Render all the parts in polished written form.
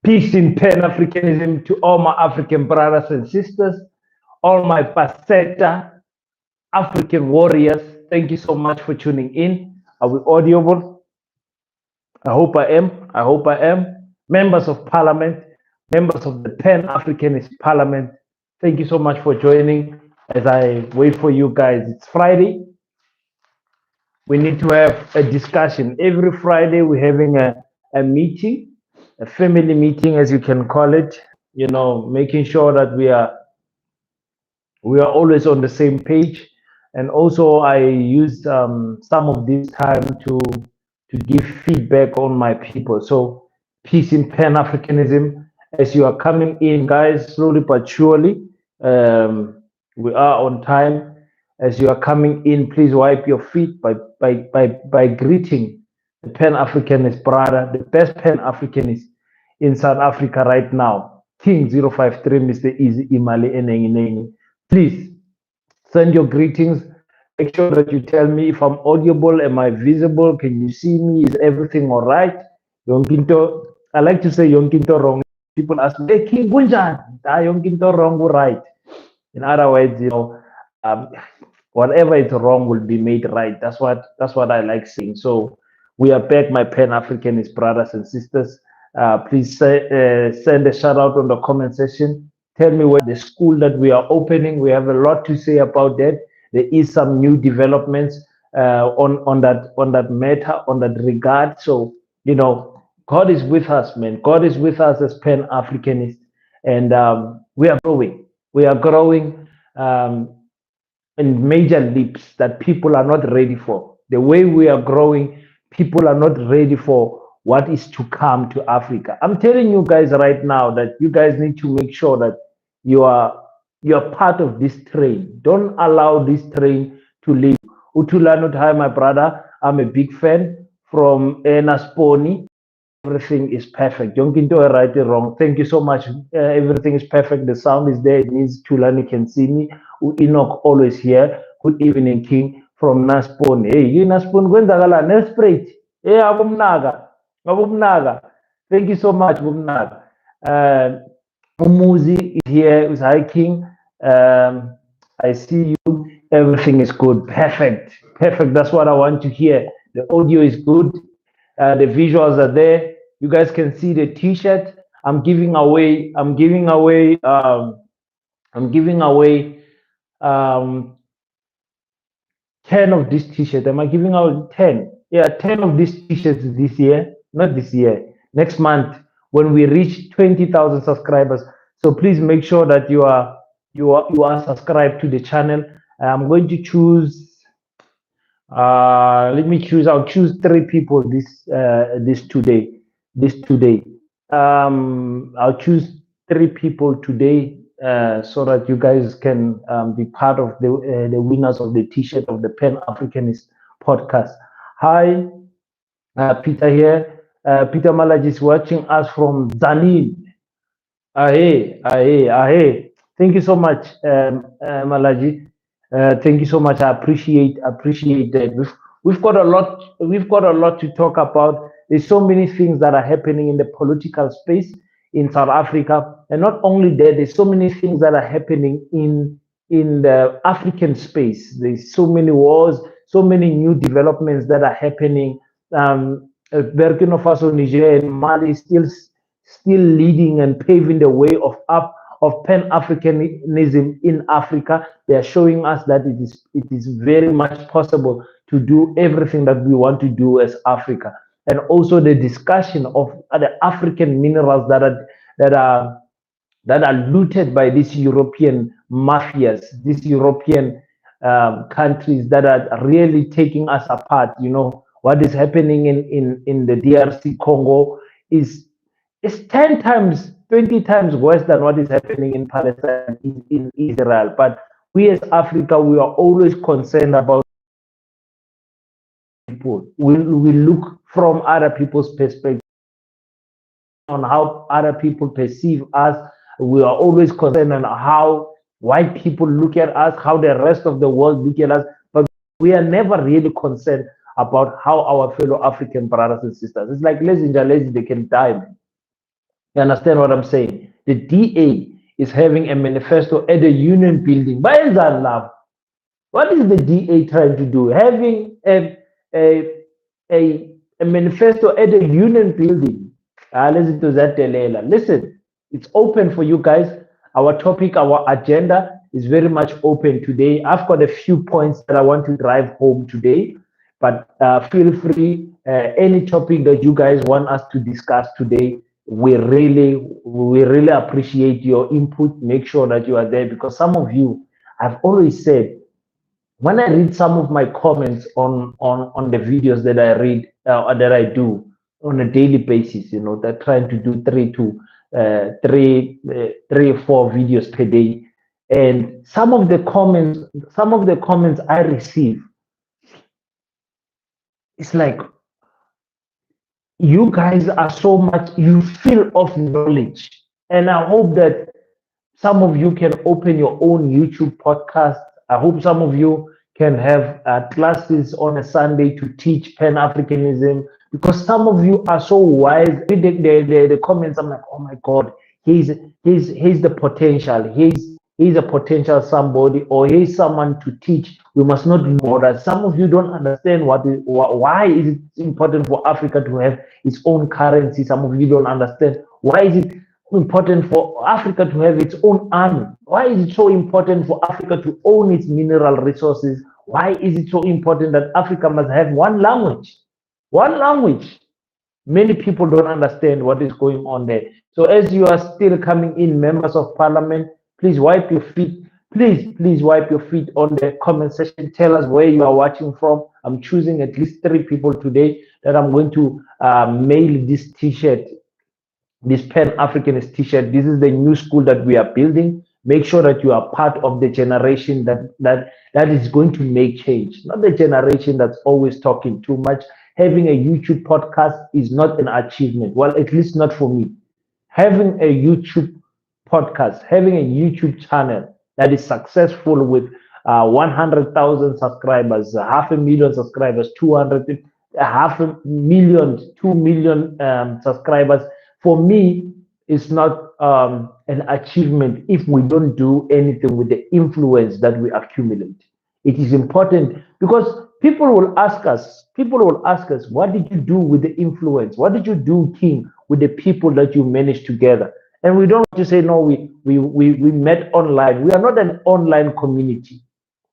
Peace in Pan-Africanism to all my African brothers and sisters, all my Paseta African warriors. Thank you so much for tuning in. Are we audible? I hope I am. I hope I am. Members of Parliament, members of the Pan-Africanist Parliament, thank you so much for joining as I wait for you guys. It's Friday. We need to have a discussion. Every Friday, we're having a meeting, a family meeting, as you can call it, making sure that we are always on the same page. And also, I used some of this time to give feedback on my people. So, peace in Pan Africanism. As you are coming in, guys, slowly but surely, we are on time. As you are coming in, please wipe your feet by greeting the Pan Africanist brother, the best Pan Africanist in South Africa right now, King 053, Mr. Easy Imali Enengi. Please send your greetings. Make sure that you tell me if I'm audible, am I visible, can you see me, is everything all right? Yonkinto, I like to say Yonkinto wrong. People ask me, hey, King Bunjan, Yonkinto wrong, right? In other words, um, whatever is wrong will be made right. That's what I like saying. So we are back, my Pan Africanist brothers and sisters. Please send a shout out on the comment section. Tell me where the school that we are opening. We have a lot to say about that. There is some new developments on that matter, on that regard. So God is with us, man. God is with us as Pan Africanists, and we are growing. We are growing. In major leaps that people are not ready for. The way we are growing, people are not ready for what is to come to Africa. I'm telling you guys right now that you guys need to make sure that you are part of this train. Don't allow this train to leave. Utula Hi, my brother. I'm a big fan from Nasponi. Everything is perfect. Yonkinto right or wrong. Thank you so much. Everything is perfect. The sound is there. It means Tulani can see me. Enoch always here. Good evening, King from Naspon. Hey, you Naspon Gwendagala, Nelsprit. Hey, Abumnaga. Abumnaga. Thank you so much, Bumnaga. Umuzi is here. Is Hi King. I see you. Everything is good. Perfect. Perfect. That's what I want to hear. The audio is good. The visuals are there. You guys can see the T-shirt. I'm giving away. I'm giving away 10 of this T-shirt. Am I giving out 10? Yeah, 10 of these T-shirts this year. Not this year. Next month when we reach 20,000 subscribers. So please make sure that you are subscribed to the channel. I'm going to choose. Let me choose. I'll choose 3 people this today. I'll choose 3 people today so that you guys can be part of the winners of the T-shirt of the Pan Africanist podcast. Hi, Peter here. Peter Malaj is watching us from Zanin. Ahe, ahe, ahe. Thank you so much, Malaji. Thank you so much. I appreciate that. We've got a lot to talk about. There's so many things that are happening in the political space in South Africa, and not only that, there's so many things that are happening in the African space. There's so many wars, so many new developments that are happening. Burkina Faso, Niger, and Mali still leading and paving the way of Pan-Africanism in Africa. They are showing us that it is very much possible to do everything that we want to do as Africa. And also the discussion of the African minerals that are looted by these European mafias, these European countries that are really taking us apart. What is happening in the DRC Congo is 10 times, 20 times worse than what is happening in Palestine, in Israel. But we as Africa, we are always concerned about people. We look from other people's perspective on how other people perceive us. We are always concerned on how white people look at us, how the rest of the world look at us. But we are never really concerned about how our fellow African brothers and sisters. It's like lazy, they can die, man. You understand what I'm saying? The DA is having a manifesto at the union building. By love, what is the DA trying to do? Having a, a manifesto at the union building. Listen to that, Delela. Listen, it's open for you guys. Our topic, our agenda is very much open today. I've got a few points that I want to drive home today, but feel free. Any topic that you guys want us to discuss today, we really appreciate your input. Make sure that you are there because some of you, I've always said, when I read some of my comments on the videos that I read that I do on a daily basis, they're trying to do three or four videos per day, and some of the comments I receive, it's like you guys are so much you feel of knowledge, and I hope that some of you can open your own YouTube podcast. I hope some of you can have classes on a Sunday to teach Pan Africanism because some of you are so wise. Read the comments. I'm like, oh my God, he's the potential. He's a potential somebody, or he's someone to teach. We must not bother. Some of you don't understand why is it important for Africa to have its own currency. Some of you don't understand why is it important for Africa to have its own army? Why is it so important for Africa to own its mineral resources? Why is it so important that Africa must have one language? One language. Many people don't understand what is going on there. So as you are still coming in, members of parliament, please wipe your feet. Please wipe your feet on the comment section. Tell us where you are watching from. I'm choosing at least 3 people today that I'm going to mail this T-shirt, this Pan-Africanist T-shirt. This is the new school that we are building. Make sure that you are part of the generation that is going to make change, not the generation that's always talking too much. Having a YouTube podcast is not an achievement. Well, at least not for me. Having a YouTube podcast, having a YouTube channel that is successful with 100,000 subscribers, 500,000 subscribers, 200, 500,000, 2 million subscribers, for me, it's not an achievement if we don't do anything with the influence that we accumulate. It is important because people will ask us, what did you do with the influence? What did you do, King, with the people that you managed together? And we don't want to say, no, we met online. We are not an online community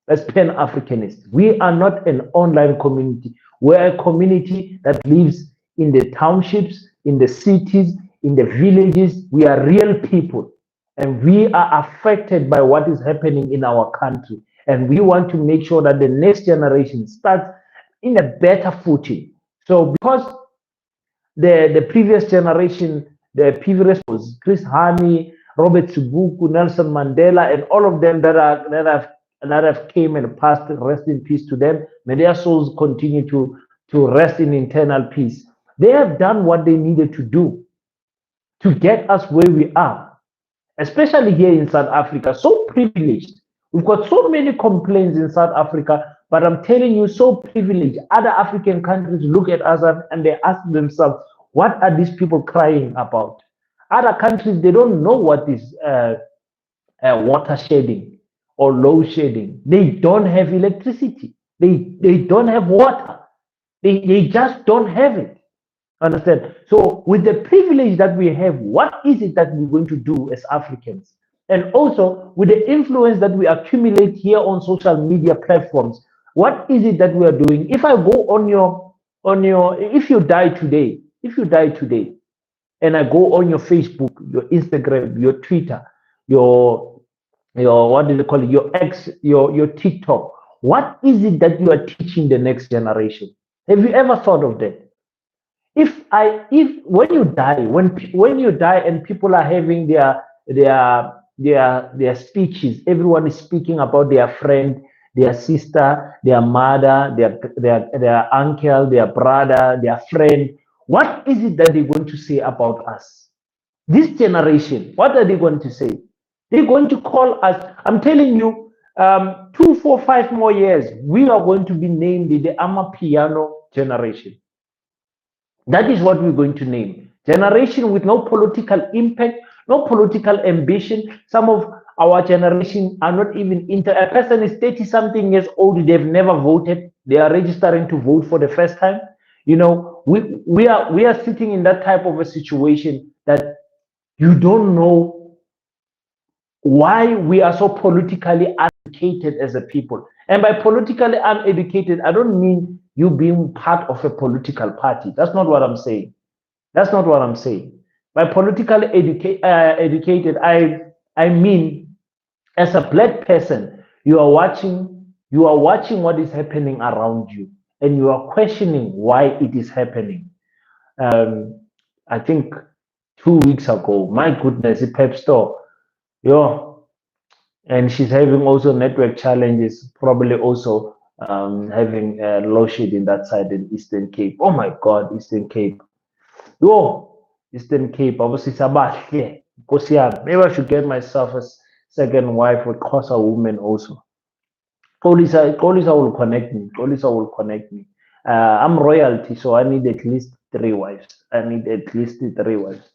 as Pan Africanists. We are not an online community. We're a community that lives in the townships, in the cities, in the villages. We are real people, and we are affected by what is happening in our country. And we want to make sure that the next generation starts in a better footing. So, because the previous generation, the previous was Chris Hani, Robert Subuku, Nelson Mandela, and all of them that have came and passed. Rest in peace to them. May their souls continue to rest in eternal peace. They have done what they needed to do to get us where we are, especially here in South Africa. So privileged. We've got so many complaints in South Africa, but I'm telling you, so privileged. Other African countries look at us and they ask themselves, what are these people crying about? Other countries, they don't know what is water shedding or load shedding. They don't have electricity. They don't have water. They just don't have it. Understand? So, with the privilege that we have, what is it that we're going to do as Africans? And also, with the influence that we accumulate here on social media platforms, what is it that we are doing? If I go if you die today, and I go on your Facebook, your Instagram, your Twitter, your what do they call it, your X, your TikTok, what is it that you are teaching the next generation? Have you ever thought of that? If when you die, when you die and people are having their speeches, everyone is speaking about their friend, their sister, their mother, their uncle, their brother, their friend. What is it that they're going to say about us? This generation, what are they going to say? They're going to call us. I'm telling you, 2, 4, 5 more years, we are going to be named the Amapiano generation. That is what we're going to name. Generation with no political impact, no political ambition. Some of our generation are not even a person is 30 something years old, they've never voted, they are registering to vote for the first time. You know, we are sitting in that type of a situation that you don't know why we are so politically uneducated as a people. And by politically uneducated, I don't mean you being part of a political party. That's not what I'm saying. That's not what I'm saying. By politically educated, I mean as a black person, you are watching what is happening around you, and you are questioning why it is happening. Um, I think 2 weeks ago, my goodness, the Pep Store, yo, and she's having also network challenges, probably also having low sheet in that side in Eastern Cape. Oh my God, Eastern Cape. Yo, Eastern Cape, obviously Sabahle. Maybe I should get myself a second wife with Xhosa woman also. Kolisa will connect me. Kolisa will connect me. I'm royalty, so I need at least 3 wives. I need at least 3 wives.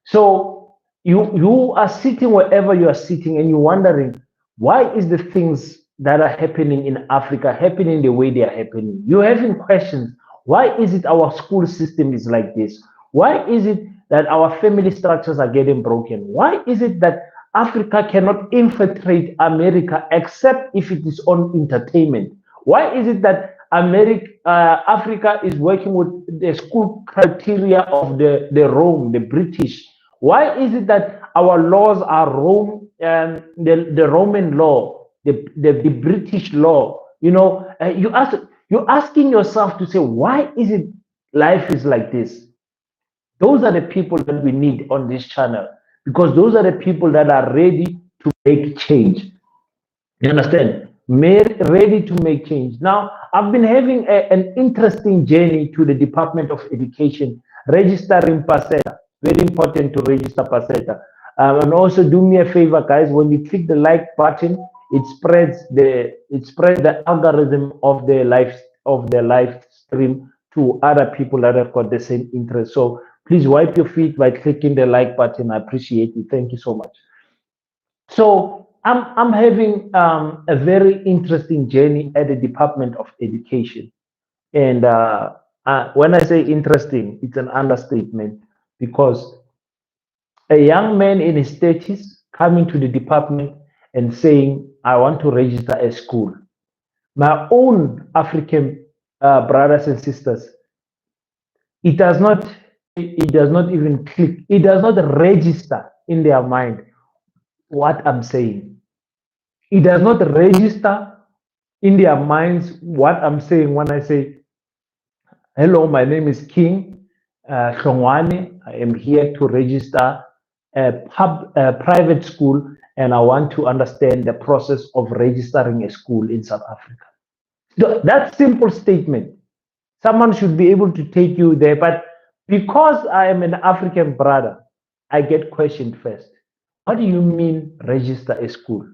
So you are sitting wherever you are sitting, and you're wondering why is the things that are happening in Africa happening the way they are happening. You're having questions. Why is it our school system is like this? Why is it that our family structures are getting broken? Why is it that Africa cannot infiltrate America except if it is on entertainment? Why is it that Africa is working with the school criteria of the Rome, the British? Why is it that our laws are Rome and the Roman law, the British law? You're asking yourself to say, why is it life is like this? Those are the people that we need on this channel, because those are the people that are ready to make change. You understand? Ready to make change. Now, I've been having an interesting journey to the Department of Education, registering PASETA. Very important to register PASETA. And also, do me a favor, guys. When you click the like button, it spreads the algorithm of the live stream to other people that have got the same interest. So please wipe your feet by clicking the like button. I appreciate it. Thank you so much. So I'm having a very interesting journey at the Department of Education, and when I say interesting, it's an understatement, because a young man in his 30s coming to the department and saying, "I want to register a school." My own African brothers and sisters, it does not it does not even click. It does not register in their mind what I'm saying. It does not register in their minds what I'm saying when I say, "Hello, my name is King Shongwane. I am here to register a private school, and I want to understand the process of registering a school in South Africa." That simple statement, someone should be able to take you there. But because I am an African brother, I get questioned first. What do you mean register a school?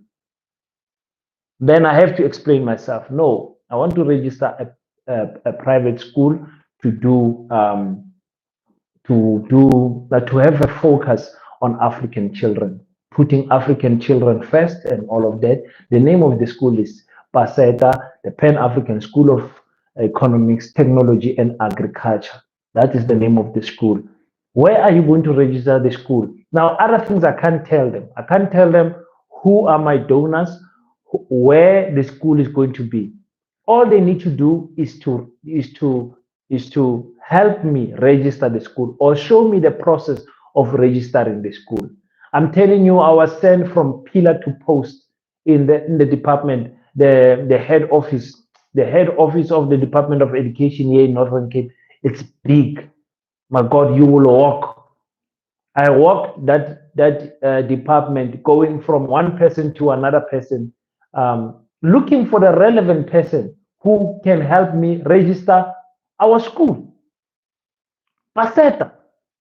Then I have to explain myself. No, I want to register a private school to do to have a focus on African children, putting African children first and all of that. The name of the school is PASETA, the Pan African School of Economics, Technology, and Agriculture. That is the name of the school. Where are you going to register the school? Now, other things I can't tell them. I can't tell them who are my donors, where the school is going to be. All they need to do is to help me register the school, or show me the process of registering the school. I'm telling you, I was sent from pillar to post in the department, the head office of the Department of Education here in Northern Cape. It's big. My God, you will walk. I walked that department, going from one person to another person, looking for the relevant person who can help me register our school. PASETA.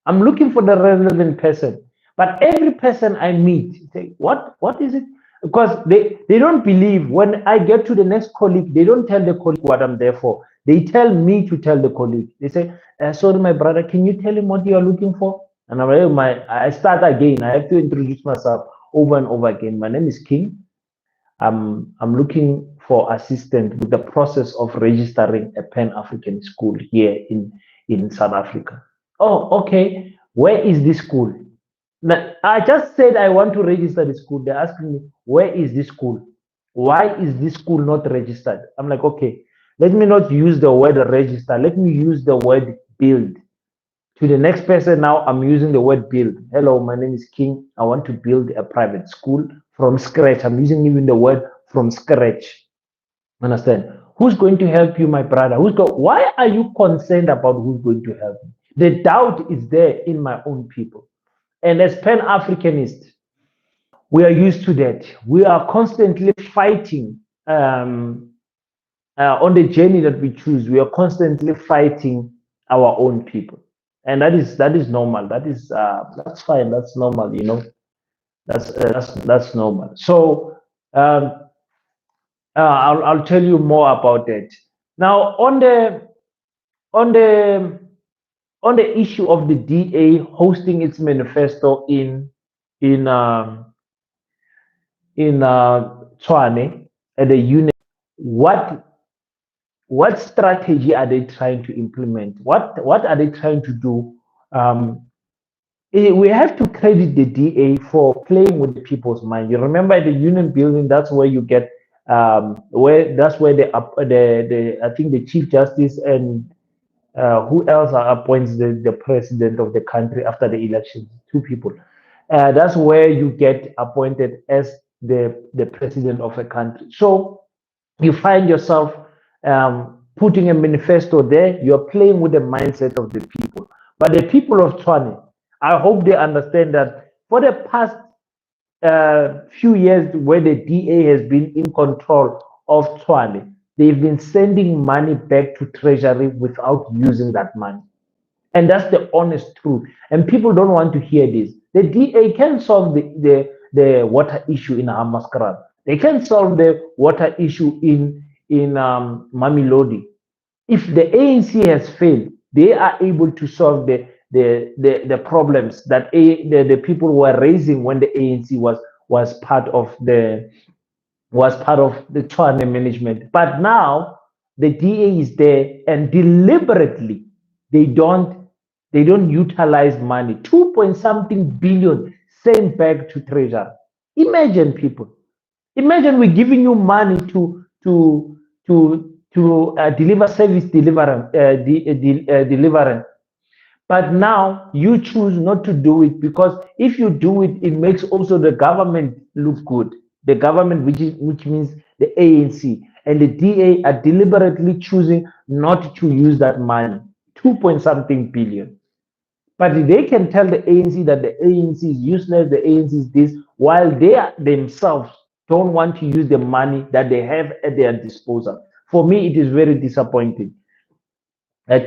I'm looking for the relevant person. But every person I meet, say, what is it? Because they don't believe when I get to the next colleague, they don't tell the colleague what I'm there for. They tell me to tell the colleague. They say, sorry, my brother, can you tell him what you are looking for? And I'm like, I start again. I have to introduce myself over and over again. My name is King. I'm looking for assistance with the process of registering a Pan-African school here in South Africa. Oh, okay. Where is this school? Now, I just said I want to register the school. They're asking me, where is this school? Why is this school not registered? I'm like, okay, let me not use the word register. Let me use the word build. To the next person now, I'm using the word build. Hello, my name is King. I want to build a private school from scratch. I'm using even the word from scratch. Understand? Who's going to help you, my brother? Why are you concerned about who's going to help me? The doubt is there in my own people. And as Pan-Africanists, we are used to that. We are constantly fighting on the journey that we choose. We are constantly fighting our own people, and that is normal. That's fine. That's normal. That's normal. So I'll tell you more about that. Now on the on the issue of the DA hosting its manifesto in Tshwane at the unit, what what strategy are they trying to implement? What are they trying to do? Um, we have to credit the DA for playing with the people's mind. You remember the union building? That's where you get where that's where the I think the chief justice and who else appoints the president of the country after the election? Two people. That's where you get appointed as the president of a country. So you find yourself putting a manifesto there. You're playing with the mindset of the people. But the people of Tshwane, I hope they understand that for the past few years where the DA has been in control of Tshwane, they've been sending money back to Treasury without using that money. And that's the honest truth. And people don't want to hear this. The DA can solve the water issue in Hamaskara. They can solve the water issue in Mamilodi. If the ANC has failed, they are able to solve the problems that the people were raising when the ANC was part of the Tshwane management. But now the DA is there and deliberately they don't they don't utilize money. 2 point something billion sent back to treasury. Imagine people. Imagine we're giving you money to deliver service deliverance, but now you choose not to do it because if you do it, it makes also the government look good. The government, which means the ANC and the DA, are deliberately choosing not to use that money, 2 point something billion. But they can tell the ANC that the ANC is useless, the ANC is this, while they themselves don't want to use the money that they have at their disposal. For me, it is very disappointing.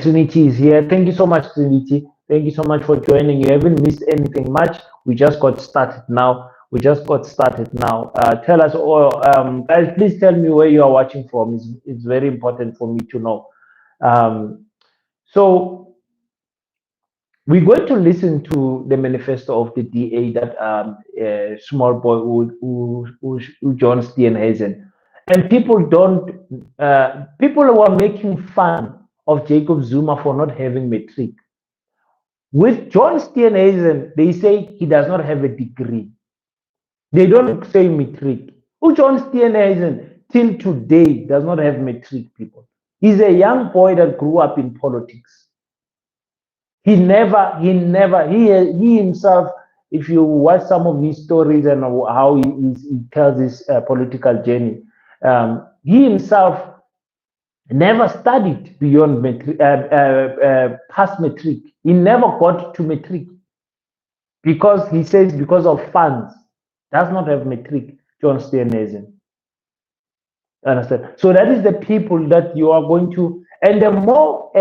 Trinity is here. Thank you so much, Trinity. Thank you so much for joining. You haven't missed anything much. We just got started now. We just got started now. Tell us, guys, please tell me where you are watching from. It's very important for me to know. So we're going to listen to the manifesto of the DA that small boy who John Steenhuisen. And people don't, people were making fun of Jacob Zuma for not having matric. With John Steenhuisen, they say he does not have a degree. They don't say matric. Who John Steenhuisen till today does not have matric, people. He's a young boy that grew up in politics. He himself, if you watch some of his stories and how he tells his political journey, he himself never studied beyond past matric. He never got to matric because he says because of funds, does not have matric, John Steenhuisen. Understand? So that is the people that you are going to, and the more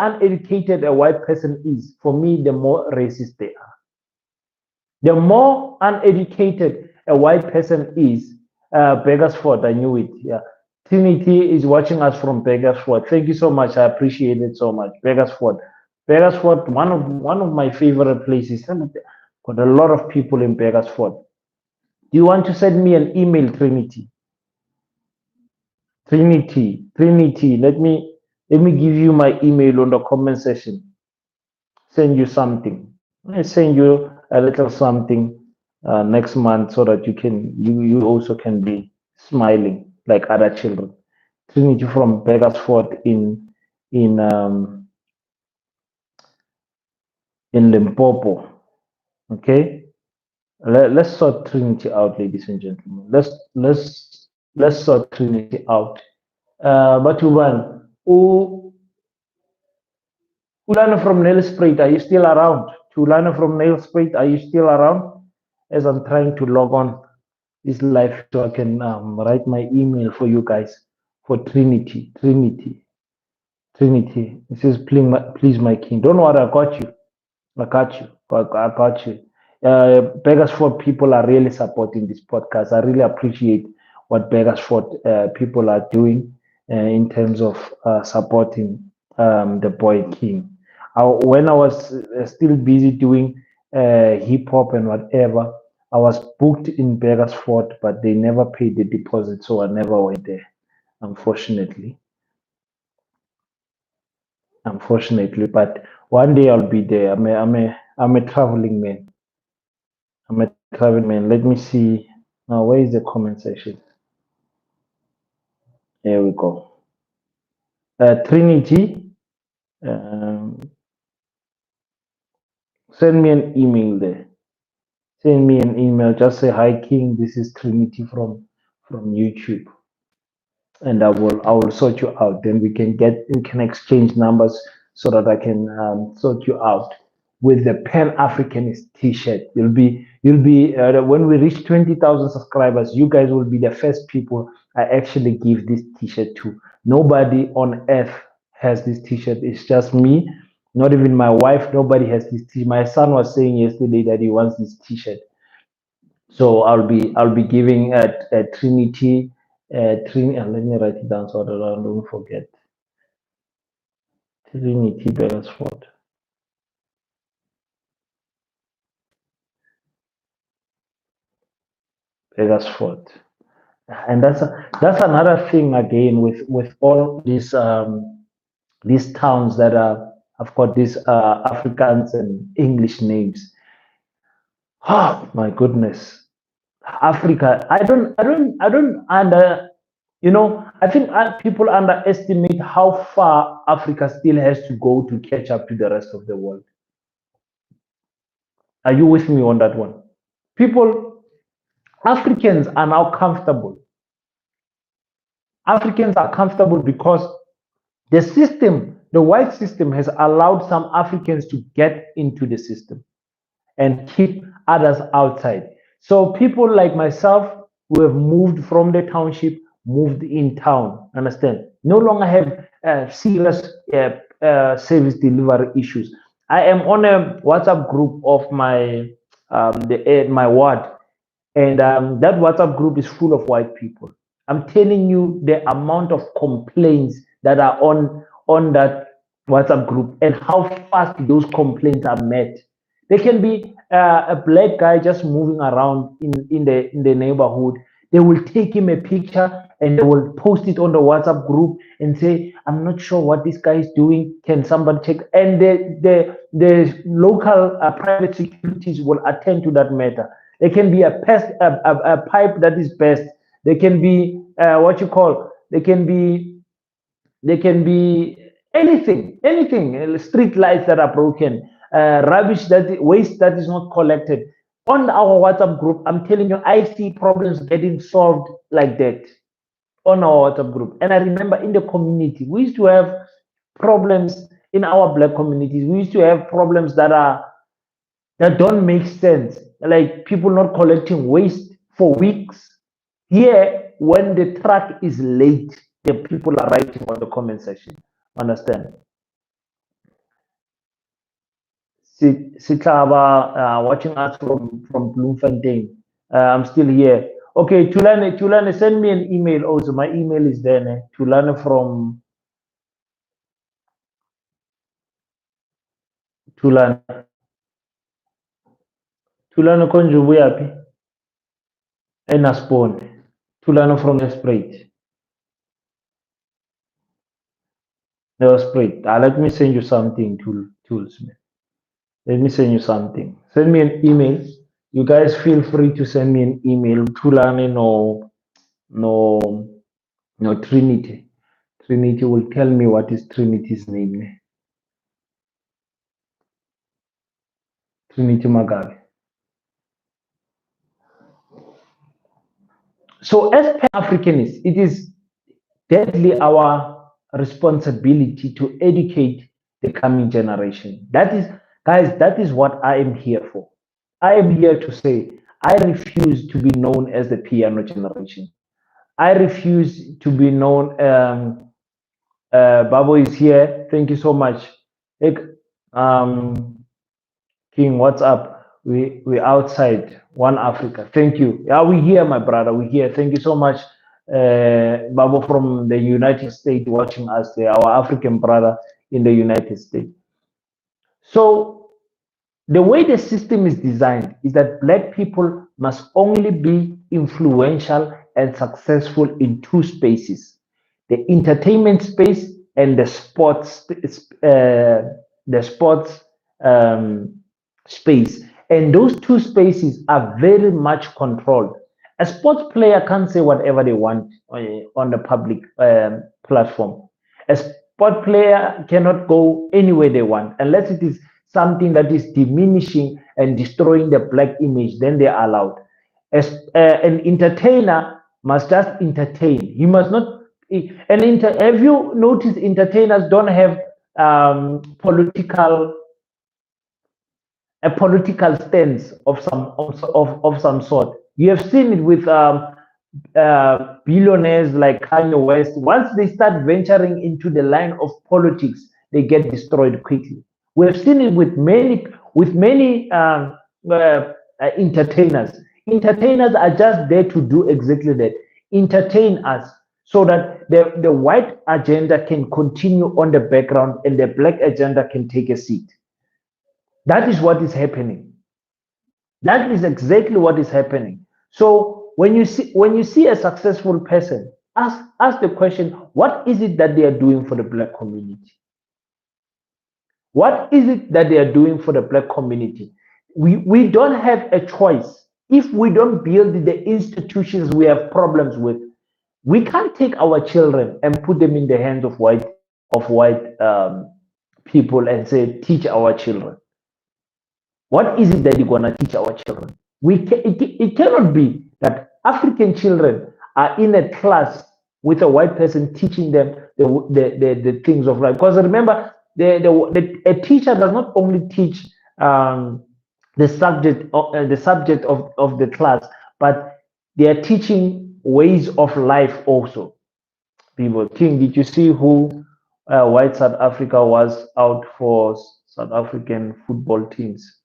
uneducated a white person is, for me, the more racist they are. The more uneducated a white person is, Beggarsford, I knew it. Yeah, Trinity is watching us from Beggarsford. Thank you so much. I appreciate it so much. Beggarsford. Beggarsford, one of my favorite places. Got a lot of people in Beggarsford. Do you want to send me an email, Trinity? Trinity. Let me give you my email on the comment section. Send you something. I send you a little something next month so that you also can be smiling like other children. Trinity from Beggarsford in in Limpopo. Okay, let's sort Trinity out, ladies and gentlemen. Let's sort Trinity out. Batuban, Ulana from Nelspruit, are you still around? Ulana from Nelspruit, are you still around? As I'm trying to log on this live so I can write my email for you guys for Trinity. It says, please, my king. Don't worry, I got you. I got you. I got you. Beggarsford people are really supporting this podcast. I really appreciate what Beggarsford people are doing in terms of supporting the boy King. When I was still busy doing hip hop and whatever, I was booked in Beggarsford, but they never paid the deposit, so I never went there, unfortunately. But one day I'll be there. I'm a traveling man. I'm a traveling man. Let me see. Now, where is the comment section? Here we go. Trinity, um, send me an email there. Send me an email. Just say hi, King. This is Trinity from YouTube, and I will sort you out. Then we can exchange numbers so that I can sort you out with the Pan Africanist T-shirt. You'll be when we reach 20,000 subscribers. You guys will be the first people I actually give this T-shirt to. Nobody on earth has this T-shirt. It's just me. Not even my wife. Nobody has this T-shirt. My son was saying yesterday that he wants this T-shirt. So I'll be giving a Trinity let me write it down so that I don't forget. Trinity Beresford. Beresford. And that's another thing again with all these towns that are have got these Africans and English names. Oh my goodness. Africa. I don't I think people underestimate how far Africa still has to go to catch up to the rest of the world. Are you with me on that one? People, Africans are now comfortable. Africans are comfortable because the system, the white system, has allowed some Africans to get into the system and keep others outside. So people like myself who have moved from the township, moved in town, understand, no longer have serious service delivery issues. I am on a WhatsApp group of my ward, and that WhatsApp group is full of white people. I'm telling you the amount of complaints that are on that WhatsApp group and how fast those complaints are met. There can be a black guy just moving around in the neighborhood. They will take him a picture and they will post it on the WhatsApp group and say, "I'm not sure what this guy is doing. Can somebody check?" And the local private securities will attend to that matter. There can be a pipe that is burst. There can be what you call. There can be anything, street lights that are broken, rubbish waste that is not collected. On our WhatsApp group, I'm telling you, I see problems getting solved like that on our WhatsApp group. And I remember in the community, we used to have problems in our black communities. We used to have problems that don't make sense, like people not collecting waste for weeks. Here, when the truck is late, the people are writing on the comment section. Understand? Sitlava, watching us from Bloemfontein. I'm still here. Okay, Tulane, send me an email also. My email is there. Tulane from Tulane. Tulane konjubu yapi? Enasbon. Tulane from Esprit. Esprit. Let me send you something, tools. Let me send you something. Send me an email. You guys feel free to send me an email. Tulane no no Trinity. Trinity will tell me what is Trinity's name. Trinity Magabe. So as Pan-Africanists, it is deadly our responsibility to educate the coming generation. That is, guys, that is what I am here for. I am here to say I refuse to be known as the piano generation. I refuse to be known. Babo is here. Thank you so much. Um, King, what's up? We outside One Africa. Thank you. Yeah, we here, my brother. We here. Thank you so much, Babo from the United States, watching us there. Our African brother in the United States. So the way the system is designed is that black people must only be influential and successful in two spaces: the entertainment space and the sports um, space. And those two spaces are very much controlled. A sports player can't say whatever they want on the public platform. A sport player cannot go anywhere they want unless it is something that is diminishing and destroying the black image, then they are allowed. As an entertainer must just entertain. He must not. Have you noticed entertainers don't have political a political stance of some sort. You have seen it with billionaires like Kanye West. Once they start venturing into the line of politics, they get destroyed quickly. We have seen it with many entertainers. Entertainers are just there to do exactly that: entertain us, so that the white agenda can continue on the background and the black agenda can take a seat. That is what is happening. That is exactly what is happening. So when you see a successful person, ask the question: what is it that they are doing for the black community? What is it that they are doing for the black community? We don't have a choice. If we don't build the institutions we have problems with, we can't take our children and put them in the hands of white people and say, teach our children. What is it that you're going to teach our children? It cannot be that African children are in a class with a white person teaching them the things of life. Because remember, a teacher does not only teach the subject of the class, but they are teaching ways of life also. People, King, did you see who white South Africa was out for South African football teams?